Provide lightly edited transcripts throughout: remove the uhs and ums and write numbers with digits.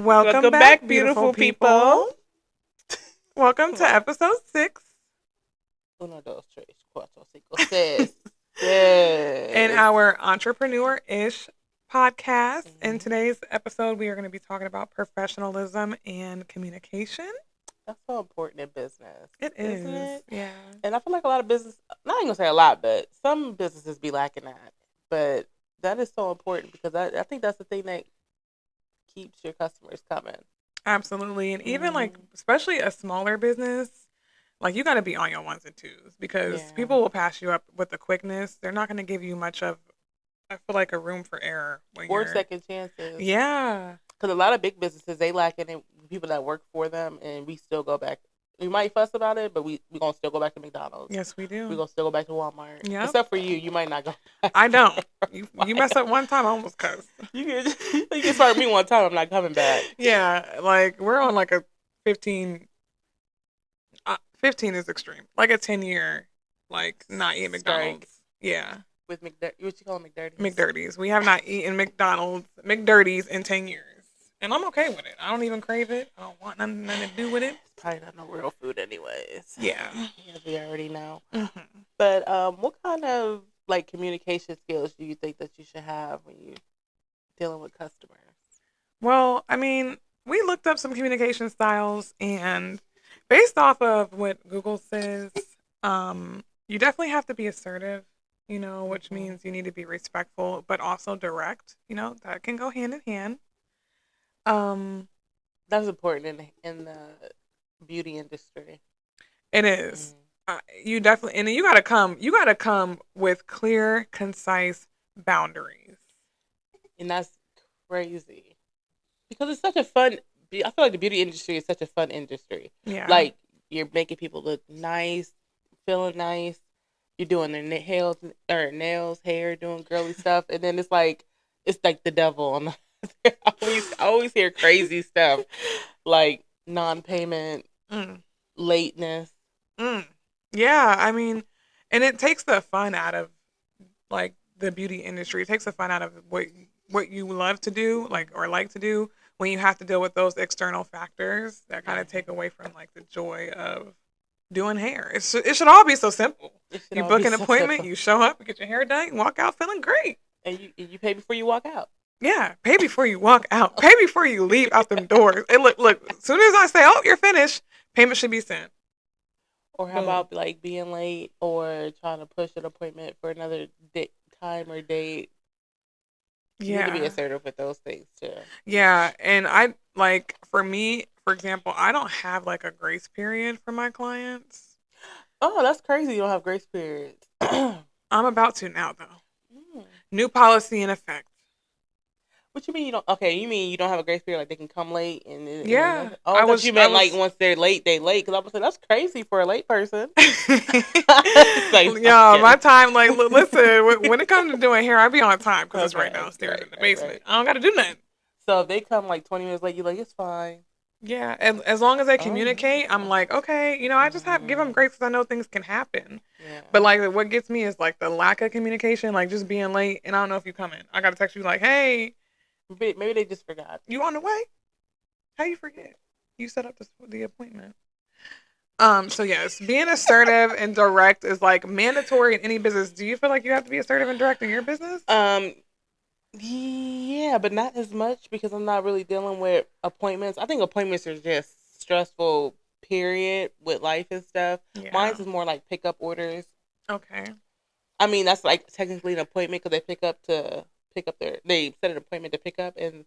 Welcome back, beautiful people. Welcome to episode 6 Uno, dos, tres, cuatro, cinco, seis. Yes. in our entrepreneur-ish podcast. In Mhm. today's episode, we are going to be talking about professionalism and communication. That's so important in business, It isn't is, it? yeah. And I feel like a lot of business, not even gonna say a lot, but some businesses be lacking that. But that is so important because I think that's the thing that keeps your customers coming. Absolutely. And even like, Mhm. especially a smaller business, like you got to be on your ones and twos because Yeah. people will pass you up with the quickness. They're not going to give you much of, I feel like, a room for error when Or you're, second chances. yeah. Because a lot of big businesses, they lack in people that work for them, and we still go back. We might fuss about it, but we going to still go back to McDonald's. Yes, we We're do. going to still go back to Walmart. Yep. Except for you. You might not go back I don't. there. You mess up one time, I almost cuss. You can start me one time, I'm not coming back. Yeah, like we're on like a 15. 15 is extreme. Like a 10-year, like not eating Strike McDonald's. Yeah, with what you call them, McDirties? McDirties. We have not eaten McDirties in 10 years, and I'm okay with it. I don't even crave it. I don't want nothing to do with it. It's probably not no real food anyways. Yeah. As we already know. hmm But what kind of like communication skills do you think that you should have when you're dealing with customers? Well, I mean, we looked up some communication styles, and based off of what Google says, you definitely have to be assertive, which Mhm. means you need to be respectful, but also direct. That can go hand in hand. Um, That's important in the beauty industry. it is. Mm. You definitely, and then you gotta come with clear, concise boundaries. And that's crazy because it's such a fun. I feel like the beauty industry is such a fun industry. Yeah. Like you're making people look nice, feeling nice. You're doing their nails, hair, doing girly stuff, and then it's like the devil. I always hear crazy stuff like non-payment, Mm, lateness. mm. Yeah, I mean, and it takes the fun out of like the beauty industry. It takes the fun out of what you love to do, like or like to do when you have to deal with those external factors that kind Yeah, of take away from like the joy of doing hair. It should all be so simple. it should You all book be an so appointment, simple, you show up, you get your hair done, you walk out feeling great. and you pay before you walk out. Yeah, pay before you walk out. Pay before you leave out them doors. Hey, look. As soon as I say, "Oh, you're finished," payment should be sent. Or how Boom. about like being late or trying to push an appointment for another time or date? You need to be Yeah, assertive with those things too. yeah. And I like for me, for example, I don't have like a grace period for my clients. Oh, that's crazy. You don't have grace periods. I'm about to now, though. Mm. New policy in effect. What you mean you don't? Okay, you mean you don't have a grace period? Like they can come late and then Yeah, nothing? Oh, I I thought was. you I meant like was. once they're late, they late. Because I was like, that's crazy for a late person. It's like, I'm Yeah, my kidding. time. Like, listen. When it comes to doing hair, I be on time because it's right Okay, downstairs right, in the right, basement. right. I don't got to do nothing. So if they come like 20 minutes late, you're like, it's fine. Yeah, and as long as they Oh, communicate, I'm like, okay, I just have give them mm, grace because I know things can happen. yeah. But like, what gets me is like the lack of communication, like just being late, and I don't know if you coming. I gotta text you like, hey, Maybe they just forgot. you on the way? How you forget? You set up the appointment. So yes, being assertive and direct is like mandatory in any business. Do you feel like you have to be assertive and direct in your business? Um, yeah, but not as much because I'm not really dealing with appointments. I think appointments are just stressful, period, with life and stuff. Mine Yeah. is more like pickup orders. Okay. I mean, that's like technically an appointment because they set an appointment to pick up, and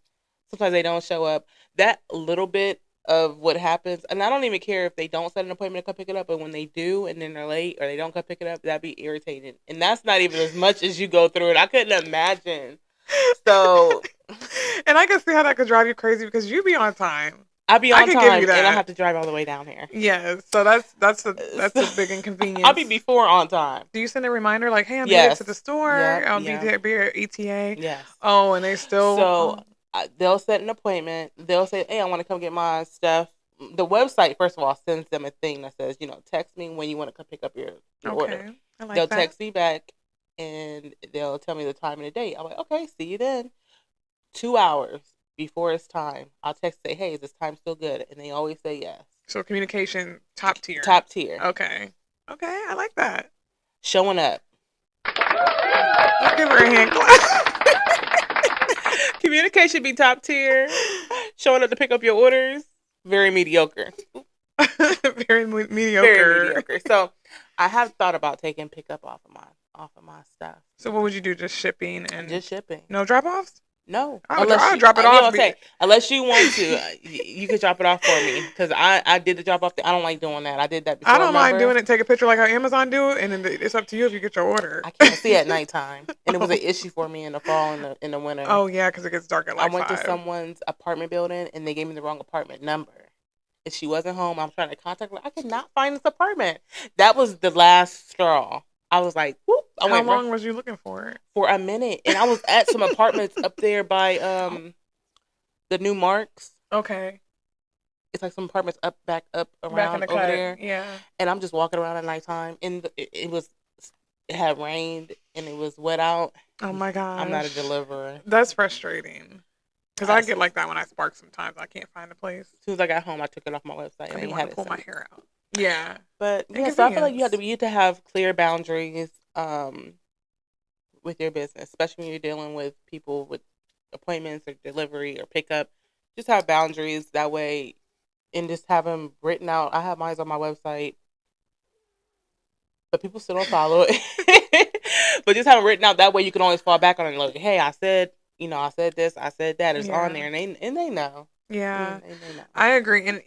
sometimes they don't show up. That little bit of what happens, and I don't even care if they don't set an appointment to come pick it up, but when they do and then they're late or they don't come pick it up, that'd be irritating. And that's not even as much as you go through it. I couldn't imagine. So And I can see how that could drive you crazy because you be on time. I'll be I on could give you time and I that. have to drive all the way down here. Yeah, so that's a So, big I'll be inconvenience. before on time. Do you send a reminder like, "Hey, I'm headed to the Yes. store. Yep. I'll be Yep. there, be at ETA." Yes. Oh, and they still. So Oh, they'll set an appointment. They'll say, "Hey, I want to come get my stuff." The website, first of all, sends them a thing that says, text me when you want to come pick up your order. okay. I like They'll that. text me back and they'll tell me the time and the date. I'm like, okay, see you then. 2 hours. before it's time. I'll text say, "Hey, is this time still good?" And they always say yes. So communication top tier. Top tier. Okay. Okay, I like that. Showing up. Let's give her a hand clap. Communication be top tier. Showing up to pick up your orders, very mediocre. Very mediocre. Very mediocre. So I have thought about taking pickup off of my stuff. So what would you do? Just shipping and just shipping. No drop offs? No, I'll drop it off. Say, unless you want to, you could drop it off for me because I did the drop off. I don't like doing that. I did that before. I don't mind doing it. Take a picture like how Amazon do it, and then it's up to you if you get your order. I can't see at nighttime, and it was an issue for me in the fall and in the winter. Oh yeah, because it gets dark at like I went 5. to someone's apartment building, and they gave me the wrong apartment number. And she wasn't home. I'm trying to contact her. I could not find this apartment. That was the last straw. I was like, whoop. How long was you looking for it? For a minute. And I was at some apartments up there by the new Marks. Okay. It's like some apartments back up around over there. Yeah. And I'm just walking around at nighttime. And it had rained and it was wet out. Oh my gosh. I'm not a deliverer. That's frustrating. Because I get like that when I spark sometimes. I can't find a place. As soon as I got home, I took it off my website. I want to pull my hair out. Yeah. But yeah, so I feel like you have to have clear boundaries with your business, especially when you're dealing with people with appointments or delivery or pickup. Just have boundaries that way, and just have them written out. I have mine on my website, but people still don't follow it. But just have them written out that way you can always fall back on it. Like, hey, I said this, I said that. It's on there, and they know. Yeah, I agree, and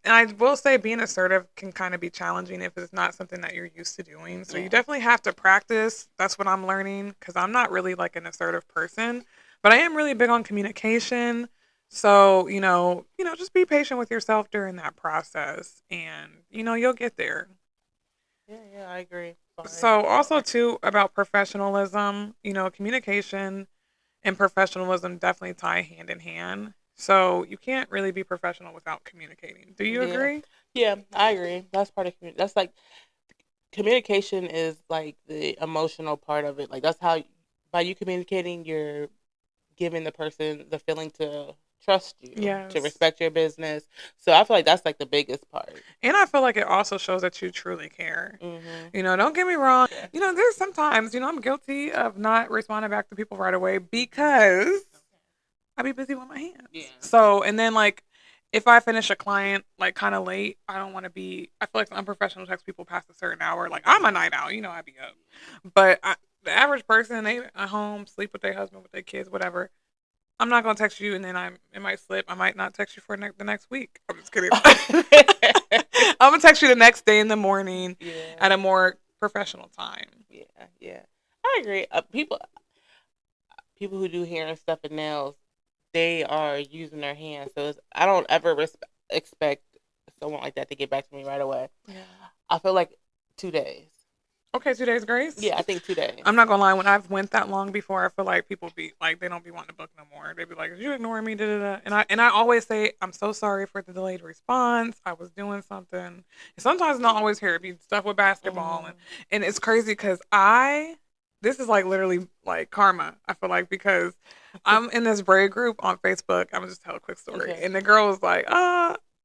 I will say being assertive can kind of be challenging if it's not something that you're used to doing. So you definitely have to practice. That's what I'm learning because I'm not really like an assertive person, but I am really big on communication. So just be patient with yourself during that process, and you'll get there. Yeah, I agree. Fine. So also too about professionalism, communication and professionalism definitely tie hand in hand. So you can't really be professional without communicating. Do you agree? Yeah, I agree. That's part of communication. That's like communication is like the emotional part of it. Like that's how by you communicating, you're giving the person the feeling to trust you, to respect your business. So I feel like that's like the biggest part. And I feel like it also shows that you truly care. Mm-hmm. Don't get me wrong. There's sometimes, I'm guilty of not responding back to people right away because I be busy with my hands. Yeah. So, and then like, if I finish a client like kind of late, I don't want to be. I feel like it's unprofessional to text people past a certain hour. Like I'm a night owl, I be up. But the average person, they at home, sleep with their husband, with their kids, whatever. I'm not gonna text you, and then it might slip. I might not text you for the next week. I'm just kidding. I'm gonna text you the next day in the morning at a more professional time. Yeah, I agree. People who do hair and stuff and nails, they are using their hands. So I don't ever expect someone like that to get back to me right away. Yeah. I feel like 2 days. Okay, 2 days grace? Yeah, I think 2 days. I'm not going to lie. When I've went that long before, I feel like people be like, they don't be wanting to book no more. They be like, you ignoring me? Da, da, da. And I always say, I'm so sorry for the delayed response. I was doing something. And sometimes not always here. It'd be stuff with basketball. And it's crazy because this is like literally like karma, I feel like, because I'm in this braid group on Facebook. I'm going to just tell a quick story. Okay. And the girl was like,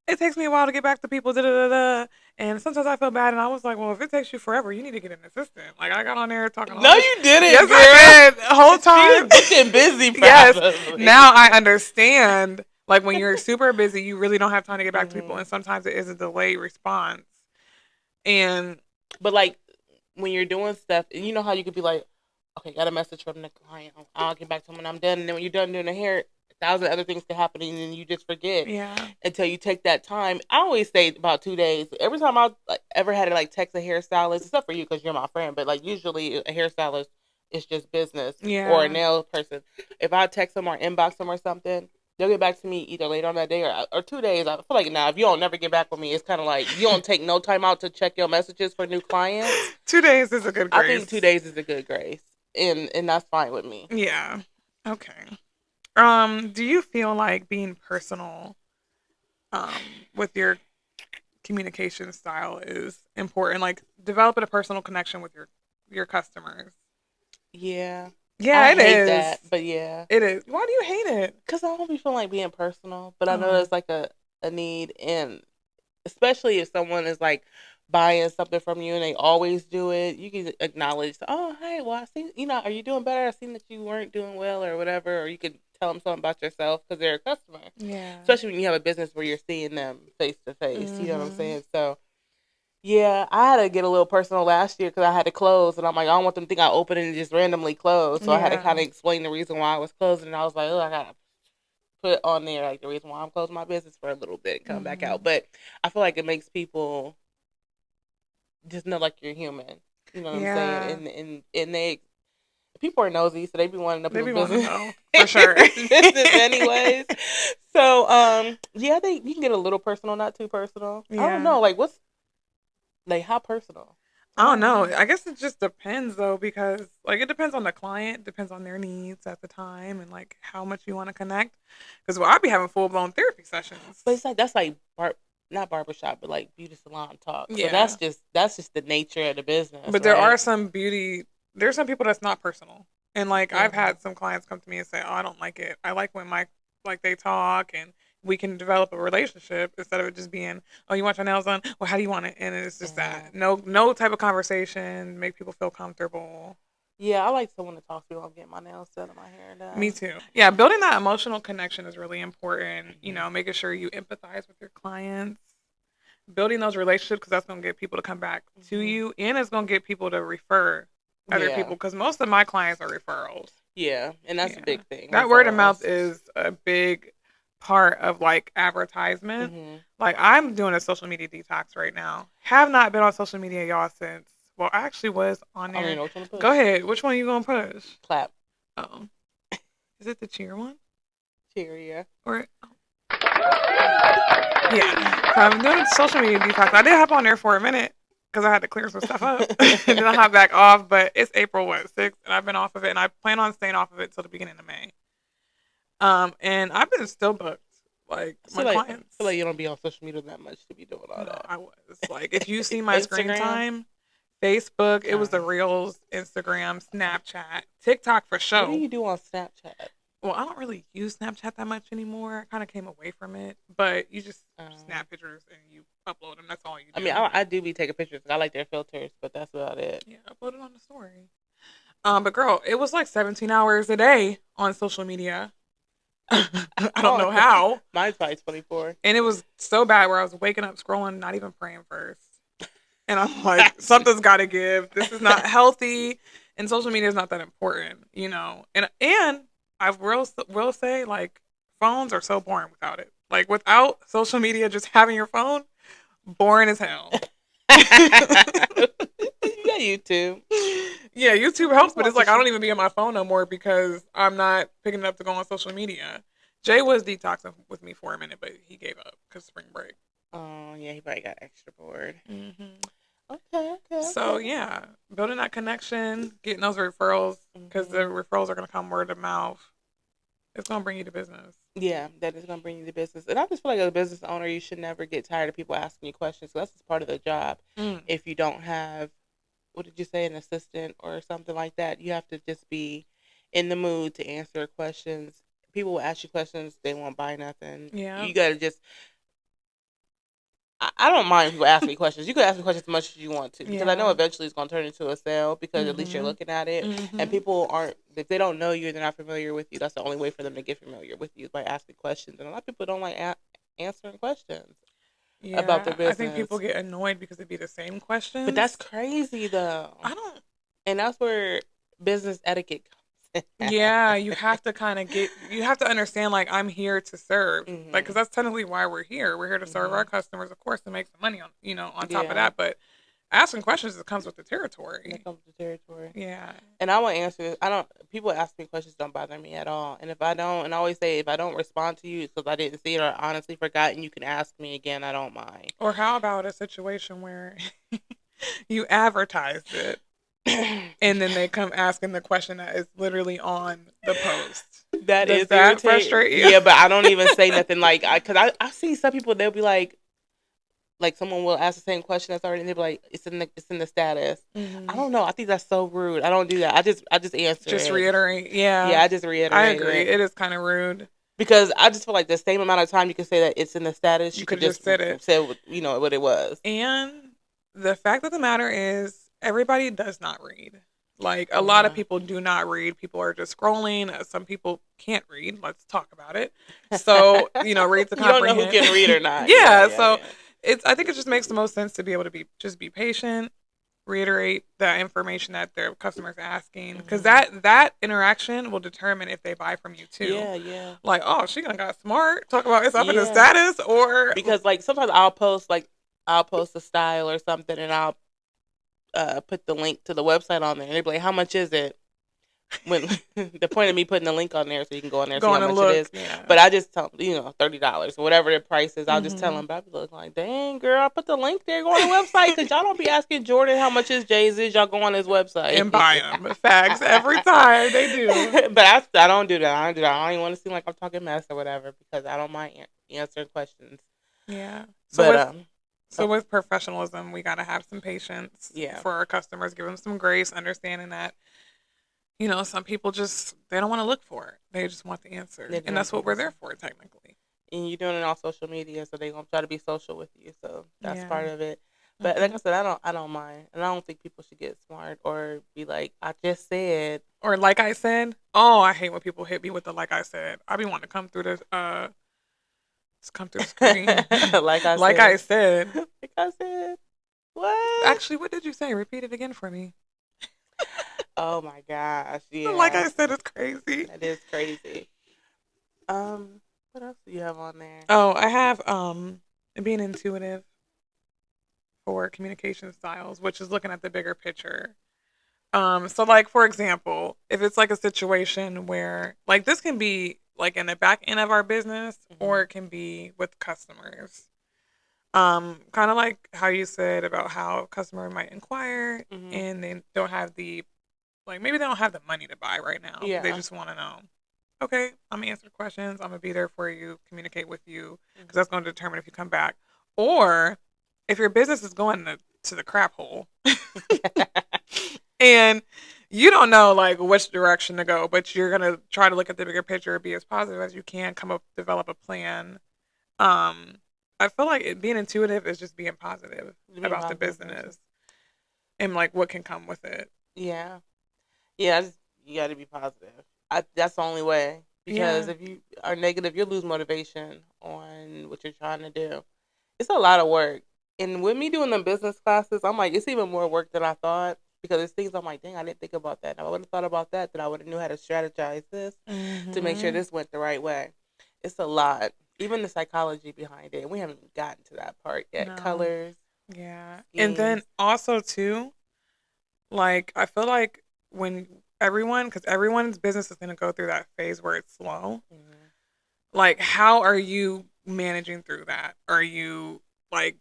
it takes me a while to get back to people, da da da da. And sometimes I feel bad, and I was like, well, if it takes you forever, you need to get an assistant. Like, I got on there talking. No, you didn't. Yes, girl. I did. The whole time. She was getting busy. Yes. Now I understand. Like, when you're super busy, you really don't have time to get back to people, and sometimes it is a delayed response. But like, when you're doing stuff, and you know how you could be like, okay, got a message from the client. I'll get back to them when I'm done. And then when you're done doing the hair, 1,000 other things can happen, and then you just forget. Yeah. Until you take that time. I always say about 2 days. Every time I ever had to like text a hairstylist, except for you because you're my friend, but like usually a hairstylist is just business or a nail person. If I text them or inbox them or something, they'll get back to me either later on that day or 2 days. I feel like now if you don't never get back with me, it's kind of like you don't take no time out to check your messages for new clients. 2 days is a good grace. I think 2 days is a good grace, and that's fine with me. Yeah. Okay. Do you feel like being personal with your communication style is important? Like developing a personal connection with your customers? Yeah. Yeah, I it hate is. that, but yeah, It is. Why do you hate it? because I don't be feeling like being personal, but I know Oh, there's like a need, and especially if someone is like buying something from you and they always do it, you can acknowledge, oh, hey, well, I see, are you doing better? I seen that you weren't doing well or whatever, or you can tell them something about yourself because they're a customer, yeah. especially when you have a business where you're seeing them face to face. You know what I'm Mhm. saying? So yeah, I had to get a little personal last year because I had to close, and I'm like, I don't want them to think I opened it and just randomly closed. So I had to Yeah. kind of explain the reason why I was closing, and I was like, oh, I gotta put on there like the reason why I'm closing my business for a little bit and come back out. Mhm. But I feel like it makes people just know like you're human. You know what I'm saying? Yeah. And they people are nosy, so they be wanting to know They people's be wanting to business know for sure. business anyways. So yeah, they you can get a little personal, not too personal. I don't Yeah. know, like what's like how personal? I I don't don't know. know. I guess it just depends though, because like it depends on the client, depends on their needs at the time, and like how much you want to connect. Because well, I'll be having full blown therapy But sessions. it's like that's like not barbershop, but like beauty salon talk. So Yeah. that's just the nature of the business, But there are right? some beauty. There's some people that's not personal, and like I've Mm-hmm. had some clients come to me and say, "Oh, I don't like it. I like when my like they talk and we can develop a relationship instead of it just being, oh, you want your nails done? Well, how do you want it?" And it's just Yeah. that no type of conversation make people feel comfortable. Yeah, I like someone to talk to while I'm getting my nails done and my hair Me done. too. Yeah, building that emotional connection is really important. Hmm. Making sure you empathize with your clients, building those relationships because that's going to get people to come back to Hmm. you, and it's going to get people to refer other Yeah. people because most of my clients are referrals. Yeah, and that's a Yeah, big thing. that word of mouth Referrals. is a big part of like advertisement. Hmm. Like I'm doing a social media detox right now. Have not been on social media, y'all, since well, I actually was on I don't even there. know which one to Go push. ahead. Which one are you gonna push? Clap. Oh, is it the cheer one Cheer, yeah. or yeah? So I'm doing a social media detox. I did hop on there for a minute because I had to clear some stuff up, and then I hop back off. But it's April 6th, and I've been off of it, and I plan on staying off of it till the beginning of May. And I've been still booked. Like my I clients. feel like you don't be on social media that much to be doing all No, that. I was like, if you see my screen Instagram. time, Facebook, it was the Um, Reels, Instagram, Snapchat, TikTok for what do show. you do on Snapchat? Well, I don't really use Snapchat that much anymore. I kind of came away from it, but you just Um, snap pictures and you upload them. That's all you I mean, do. I do be taking pictures. I like their filters, but that's about it. Yeah, upload it on the story. But girl, it was like 17 hours a day on social media. I don't Oh, know how. mine's probably 24. And it was so bad where I was waking up scrolling, not even praying first. And I'm like, something's got to give. This is not healthy, and social media is not that important. And I will say like phones are so boring without it. Like without social media, just having your phone, boring as hell. You got YouTube. Yeah, YouTube You helps, go but on it's like I social. don't even be on my phone no more because I'm not picking it up to go on social media. Jay was detoxing with me for a minute, but he gave up because spring break. Oh yeah, he probably got extra bored. Hmm. Okay, okay, So okay. yeah, building that connection, getting those referrals because the Hmm. referrals are gonna come word of mouth. It's gonna bring you to business. Yeah, that is gonna bring you the business, and I just feel like as a business owner, you should never get tired of people asking you questions. So that's just part of the job. Mm. If you don't have, what did you say, an assistant or something like that, you have to just be in the mood to answer questions. People will ask you questions, they won't buy nothing. Yeah. You gotta just I don't mind people asking me questions. You can ask me questions as much as you want to because I know Yeah. eventually it's going to turn into a sale because at least you're Mhm. looking at it. And Mhm. people aren't, if they don't know you and they're not familiar with you, that's the only way for them to get familiar with you is by asking questions. And a lot of people don't like answering questions about their Yeah. I think people business. get annoyed because it'd be the same But that's questions. crazy though. I don't. And that's where business etiquette comes in. Yeah, you have to you have to understand, like, I'm here to serve. Like, because Hmm. that's technically why we're here. We're here to serve our Hmm. customers, of course, to make some money on top of Yeah. that. But asking questions, it comes with the And that territory. comes with the territory. Yeah. And I will answer. I don't. People ask me questions don't bother me at all. And if I don't, and I always say if I don't respond to you, it's because I didn't see it or honestly forgot, and you can ask me again. I don't mind. Or how about a situation where you advertised it and then they come asking the question that is literally on the post? That Does is that irritating. frustrate you? Yeah, but I don't even say nothing like I because I I've seen some people they'll be like like someone will ask the same question that's already, and they'll be like, it's in the status. I Mm-hmm. don't know. I think that's so rude. I don't do that. I just answer Just it. reiterate. Yeah, Yeah, I just I reiterate agree. it. It is kind of rude. Because I just feel like the same amount of time you can say that it's in the status, You you could could have just just said it. say what, you know, what it was. And the fact of the matter is, everybody does not read. Like, a lot of Yeah. people do not read. People are just scrolling. Some people can't read. Let's talk about it. So, read to You don't know who comprehend. can read or not. Yeah, Yeah. yeah, So yeah. I think it just makes the most sense to be able to be patient, reiterate the information that their customer's asking, because Hmm. that interaction will determine if they buy from you too. Yeah, yeah, Like, oh, she gonna got smart. Talk about it's up in the yeah. status, or Because like sometimes I'll post a style or something, and I'll put the link to the website on there, and they'll be like, "How much is it?" When the point of me putting the link on there so you can go on there and see how going to much it look. is. Yeah. But I just tell them, $30 or whatever the price is. I'll just tell Hmm. them. But I be looking like, dang girl, I put the link there. Go on the website because y'all don't be asking Jordan how much his J's is. Y'all go on his website And buy them. Facts every time they do. but I don't do that. I don't do that. I don't even want to seem like I'm talking mess or whatever because I don't mind answering questions. Yeah. So But with so oh, with professionalism, we gotta have some patience yeah, for our customers. Give them some grace, understanding that some people just they don't want to look for it. They just want the answer, they just and want that's the what we're answer. there for, technically. And you're doing it on social media, so they're gonna try to be social with you. So that's Yeah. part of it. But like Hmm. I said, I don't mind, and I don't think people should get smart or be like, I just said. Or like I said, oh, I hate when people hit me with the like I said. I be wanting to come through the just come through the screen. like I Like I said, said. like I said, what? Actually, what did you say? Repeat it again for me. Oh my gosh, Like yeah, I said, it's crazy. that is crazy. What else do you have on there? Oh, I have being intuitive for communication styles, which is looking at the bigger picture. So like for example, if it's like a situation where like this can be like in the back end of our business Hmm. or it can be with customers. Kind of like how you said about how a customer might inquire Hmm. and they don't have maybe they don't have the money to buy right now, but they Yeah. just want to know. Okay, I'm gonna answer questions. I'm gonna be there for you, communicate with you, because Hmm. that's going to determine if you come back, or if your business is going to the crap hole, and you don't know like which direction to go, but you're gonna try to look at the bigger picture, be as positive as you can, develop a plan. Um, I feel like being intuitive is just being positive Being a about the positive person. business and like what can come with it. Yeah. Yeah, you got to be positive. That's the only way. Because Yeah. if you are negative, you'll lose motivation on what you're trying to do. It's a lot of work. And with me doing the business classes, I'm like, it's even more work than I thought. Because it's things I'm like, dang, I didn't think about that. If I would have thought about that, then I would have knew how to strategize this to make sure Mhm. this went the right way. It's a lot. Even the psychology behind it. We haven't gotten to that part yet. No. Colors, Yeah. And then schemes. also too, like I feel like when because everyone's business is going to go through that phase where it's slow. Hmm. Like how are you managing through that? Are you like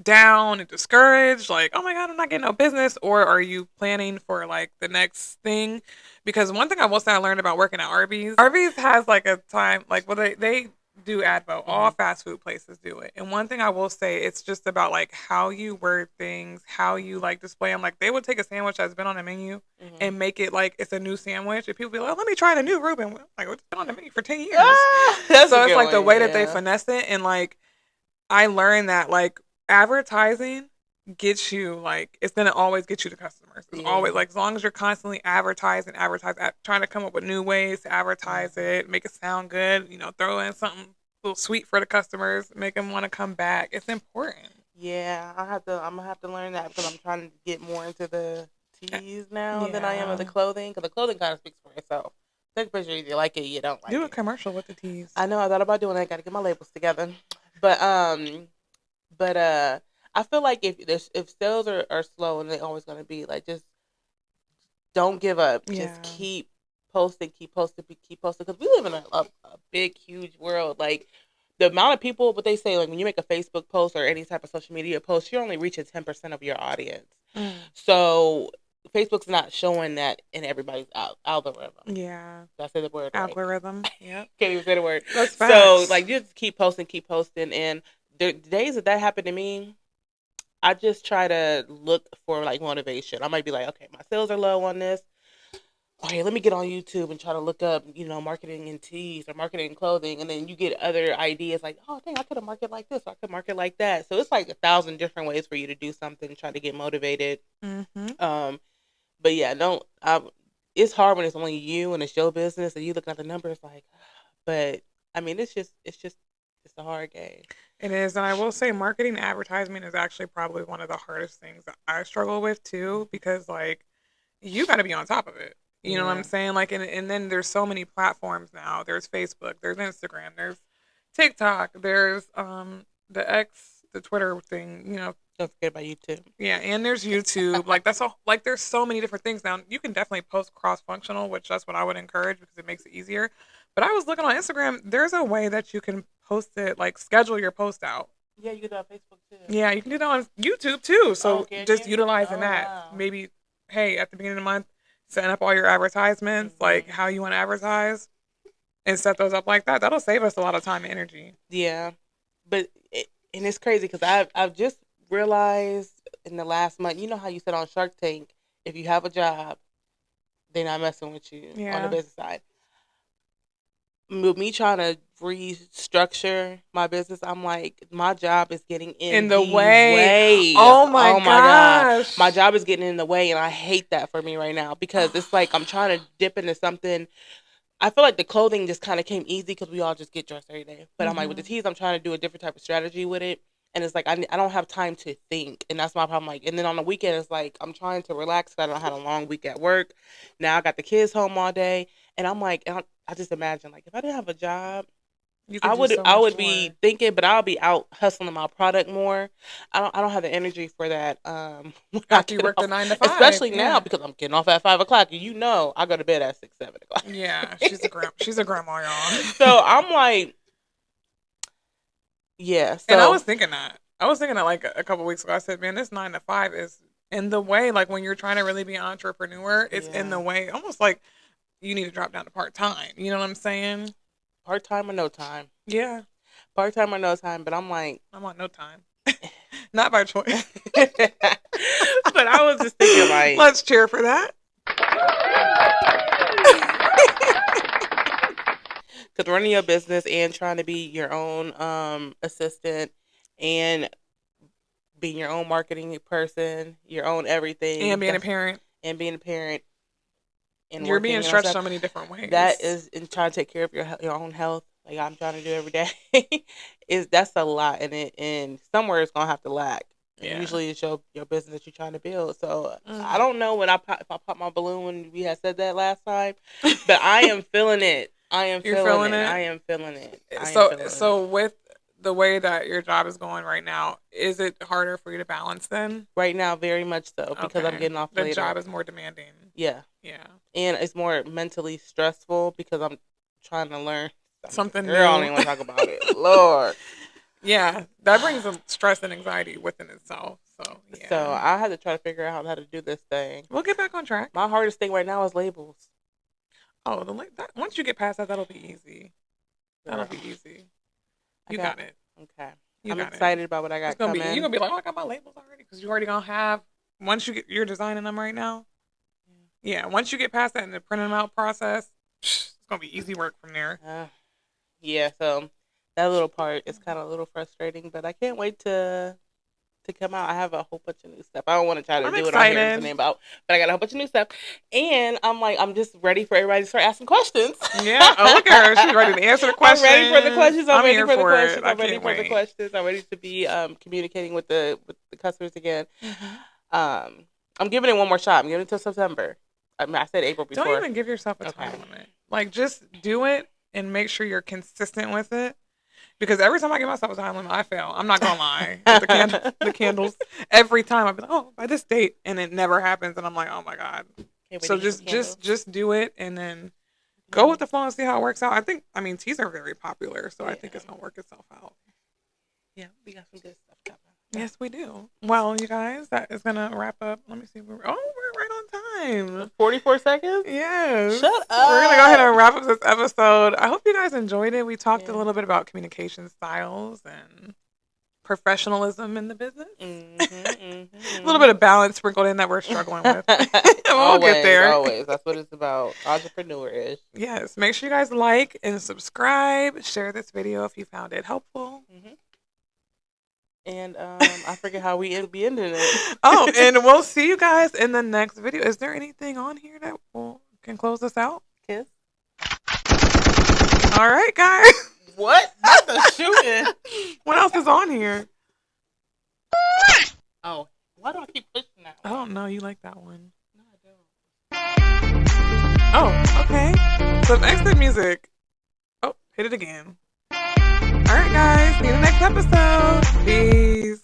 down and discouraged, like, oh my god, I'm not getting no business, or are you planning for like the next thing? Because one thing I will say I learned about working at Arby's has like a time like well they do advo. All Hmm. fast food places do it. And one thing I will say, it's just about like how you word things, how you like display them. Like they would take a sandwich that's been on the menu Hmm. and make it like it's a new sandwich, and people be like, oh, let me try the new Reuben. Like it's been on the menu for 10 years. Ah, that's a So it's good like the one. way that they Yeah. finesse it, and like I learned that like advertising gets you like it's gonna always get you the customers. It's always Yeah. like as long as you're constantly trying to come up with new ways to advertise Hmm. it, make it sound good. Throw in something a little sweet for the customers, make them want to come back. It's important. Yeah, I'm gonna have to learn that because I'm trying to get more into the teas now than I am of Yeah, the clothing. Because the clothing kind of speaks for itself. Take a picture, either you like it, you don't like do a it. commercial with the teas. I know. I thought about doing that. Got to get my labels together. But but I feel like if sales are slow and they're always gonna be like, just don't give up. Just Yeah, keep posting, keep posting. Because we live in a big, huge world. Like the amount of people, what they say, like when you make a Facebook post or any type of social media post, you're only reaching 10% of your audience. mm. So Facebook's not showing that in everybody's algorithm. Yeah, Did I say the word right? algorithm. Yep, Can't even say the word. that's So facts. like, just keep posting, and the days that happened to me, I just try to look for like motivation. I might be like, okay, my sales are low on this. Okay, let me get on YouTube and try to look up, marketing in tees or marketing in clothing, and then you get other ideas like, oh, dang, I could have marketed like this, or I could market like that. So it's like 1,000 different ways for you to do something, try to get motivated. Mm-hmm. Um, but yeah, don't. It's hard when it's only you and it's your business, and you look at the numbers like, but I mean, it's a hard game. It is, and I will say, marketing and advertisement is actually probably one of the hardest things that I struggle with too, because like you got to be on top of it. You know what I'm Yeah. saying? Like, and then there's so many platforms now. There's Facebook, there's Instagram, there's TikTok, there's the X, the Twitter thing. Don't forget about YouTube. Yeah, and there's YouTube. Like that's all. Like there's so many different things now. You can definitely post cross functional, which that's what I would encourage because it makes it easier. But I was looking on Instagram. There's a way that you can post it, like schedule your post out. Yeah, you can do it on Facebook too. Yeah, you can do that on YouTube too. Oh, So can just you? utilizing Oh, that. wow. Maybe, hey, at the beginning of the month, setting up all your advertisements, like Hmm. how you want to advertise, and set those up like that. That'll save us a lot of time and energy. Yeah, but and it's crazy because I've just realized in the last month. You know how you said on Shark Tank, if you have a job, they're not messing with you on the Yeah. business side. With me trying to restructure my business, I'm like, my job is getting In in the the way. way. Oh my Oh my God. My gosh. job is getting in the way, and I hate that for me right now because it's like I'm trying to dip into something. I feel like the clothing just kind of came easy because we all just get dressed every day. But I'm like, with the Hmm. tees, I'm trying to do a different type of strategy with it. And it's like, I don't have time to think. And that's my problem. Like, and then on the weekend, it's like, I'm trying to relax because I don't have a long week at work. Now I got the kids home all day. And I'm like, I just imagine, like, if I didn't have a job, You could I do would so I much would more be thinking, but I'll be out hustling my product more. I don't have the energy for that. When I after you get work the off, 9 to 5. especially now Yeah. because I'm getting off at 5 o'clock. And I go to bed at 6, 7 o'clock. Yeah. She's a grandma, y'all. So I'm like, yeah. And I So was thinking that. I was thinking that like a couple weeks ago. I said, man, this 9 to 5 is in the way. Like when you're trying to really be an entrepreneur, it's in yeah, the way. Almost like you need to drop down to part time. You know what I'm saying? part time or no time, Yeah. part time or no time. But I'm like, I want no time. Not by choice. but I was just thinking like, Let's cheer for that. because running your business and trying to be your own assistant and being your own marketing person, your own And everything, being a parent, and being a parent and you're being working and all stretched stuff. so many different That ways. is in trying to take care of your own health, like I'm trying to do every day. Is that's a lot, and somewhere it's gonna have to lack. And Yeah. usually it's your business that you're trying to build. So I Mm. don't know when if I pop my balloon when we had said that last time, but I am feeling it. I am You're feeling feeling it. it. I am feeling it. I am So feeling it. so with the way that your job is going right now, is it harder for you to balance then? Right now, very much so because I'm Okay. getting off The later. job is more demanding. Yeah, Yeah. and it's more mentally stressful because I'm trying to learn something. Something Girl, I don't new. even want to talk about it. Lord. Yeah, that brings a stress and anxiety within itself. So, So yeah. I had to try to figure out how to do this thing. We'll get back on track. My hardest thing right now is labels. Oh, once you get past that, that'll be easy. That'll Girl, be easy. I You got got it. okay. You I'm got it. excited about what I It's got gonna be you're coming. gonna be like, oh, I got my labels already because you already gonna have. Once you're designing them right now. Yeah, once you get past that and the printing them out process, it's gonna be easy work from there. Yeah, so that little part is kind of a little frustrating, but I can't wait to come out. I have a whole bunch of new stuff. I don't want to try to I'm do it on here and excited. name about, but I got a whole bunch of new stuff, and I'm just ready for everybody to start asking questions. Yeah. Oh, look at her. She's ready to answer the I'm questions. ready for the questions. I'm I'm ready here for the for it. questions. I I'm ready can't for the wait. questions. I'm ready to be communicating with the customers again. Hmm. Um, I'm giving it one more shot. I'm giving it till September. I mean, I said April Don't before. even give yourself a Okay. time limit. Like, just do it and make sure you're consistent with it. Because every time I give myself a time limit, I fail. I'm not gonna lie. With the candles, every time I've been like, oh, by this date, and it never happens, and I'm like, oh my god. Can't wait So to get some just candles. just just do it, and then go Yeah. with the flow and see how it works out. I mean, teas are very popular, so I think Yeah. it's gonna work itself out. Yeah, we got some good stuff coming. Yes, we do. Well, you guys, that is gonna wrap up. Let me see. We're right on time. 44 seconds? Yes. Shut We're gonna go ahead up. and wrap up this episode. I hope you guys enjoyed it. We talked a Yeah. little bit about communication styles and professionalism in the business. A little bit Mhm. of balance sprinkled in that we're struggling with. We'll get Always, there. always. That's what it's about. Entrepreneur-ish. Yes. Make sure you guys like and subscribe. Share this video if you found it helpful. Hmm. And I forget how we be ending it. Oh, and we'll see you guys in the next video. Is there anything on here that can close us out? Kiss. All right, guys. What? Not the shooting. What else is on here? Oh, why do I keep pushing that I one? don't know. You like that one. No, I don't. Oh, okay. So exit music. Oh, hit it again. All right, guys. See you in the next episode. Peace.